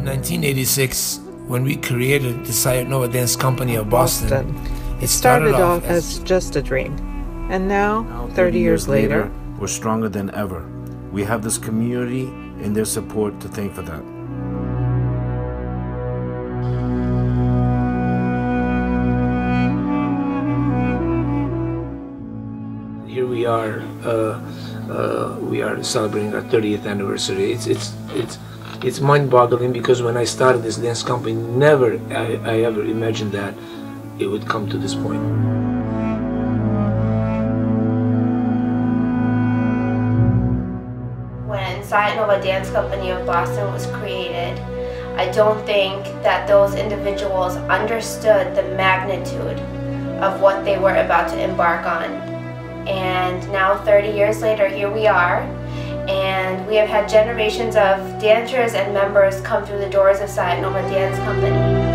1986, when we created the Sayat Dance Company of Boston, it started off as just a dream. And now, 30 years later, we're stronger than ever. We have this community and their support to thank for that. Here we are celebrating our 30th anniversary. It's mind-boggling, because when I started this dance company, never I ever imagined that it would come to this point. When Sayat Dance Company of Boston was created, I don't think that those individuals understood the magnitude of what they were about to embark on. And now 30 years later, here we are, and we have had generations of dancers and members come through the doors of Sayat Dance Company.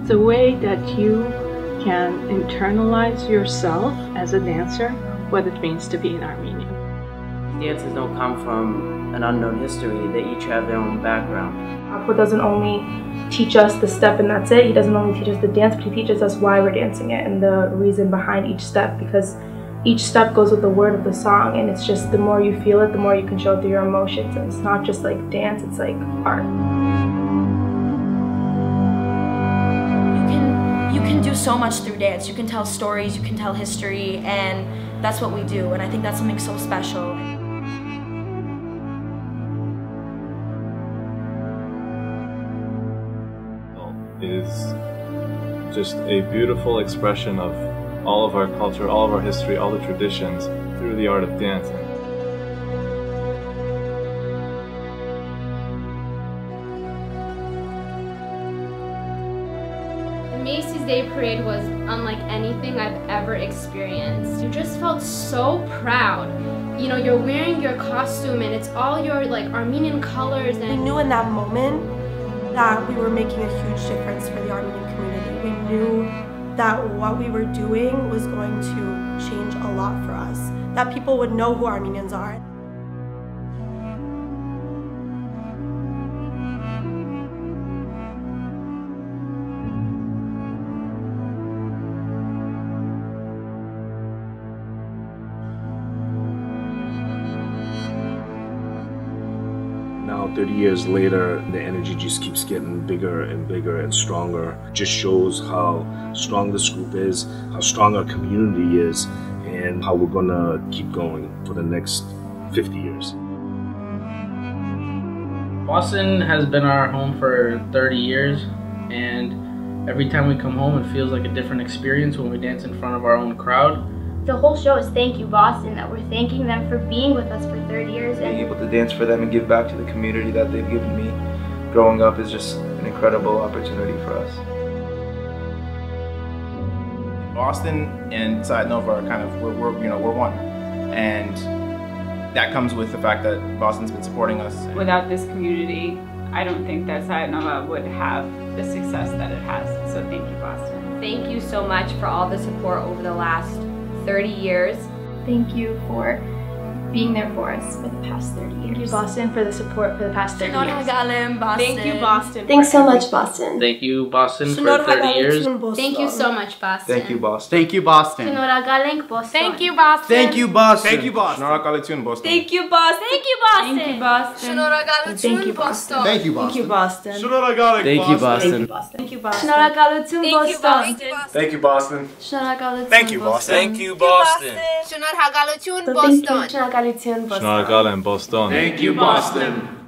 It's a way that you can internalize yourself as a dancer, what it means to be an Armenian. Dances don't come from an unknown history. They each have their own background. Akko doesn't only teach us the step and that's it. He doesn't only teach us the dance, but he teaches us why we're dancing it and the reason behind each step, because each step goes with the word of the song, and it's just the more you feel it, the more you can show it through your emotions. And it's not just like dance, it's like art. You can do so much through dance. You can tell stories, you can tell history, and that's what we do, and I think that's something so special. Is just a beautiful expression of all of our culture, all of our history, all the traditions through the art of dancing. Macy's Day Parade was unlike anything I've ever experienced. You just felt so proud. You know, you're wearing your costume and it's all your like Armenian colors. And we knew in that moment that we were making a huge difference for the Armenian community. We knew that what we were doing was going to change a lot for us, that people would know who Armenians are. Now, 30 years later, the energy just keeps getting bigger and bigger and stronger. Just shows how strong this group is, how strong our community is, and how we're gonna keep going for the next 50 years. Boston has been our home for 30 years, and every time we come home, it feels like a different experience when we dance in front of our own crowd. The whole show is Thank You Boston, that we're thanking them for being with us for 30 years. Being able to dance for them and give back to the community that they've given me growing up is just an incredible opportunity for us. Boston and Sayat Nova are kind of, we're one. And that comes with the fact that Boston's been supporting us. Without this community, I don't think that Sayat Nova would have the success that it has. So thank you, Boston. Thank you so much for all the support over the last 30 years. Thank you for being there for us for the past 30 years. Thank you, Boston, for the support for the past 30 years. Thank you, Boston. Thanks so much, Boston. Thank you, Boston, for 30 years. Thank you so much, Boston. Thank you, Boston. Thank you, Boston. Thank you, Boston. Thank you, Boston. Thank you, Boston. Thank you, Boston. Thank you, Boston. Thank you, Boston. Thank you, Boston. Thank you, Boston. Thank you, Boston. Thank you, Boston. Thank you, Boston. Thank you, Boston. Thank you, Boston. Thank you, Boston. Շնորհակալություն, Boston. Շնորհակալություն, Boston. Շնորհակալ եմ, Boston. Thank you, Boston.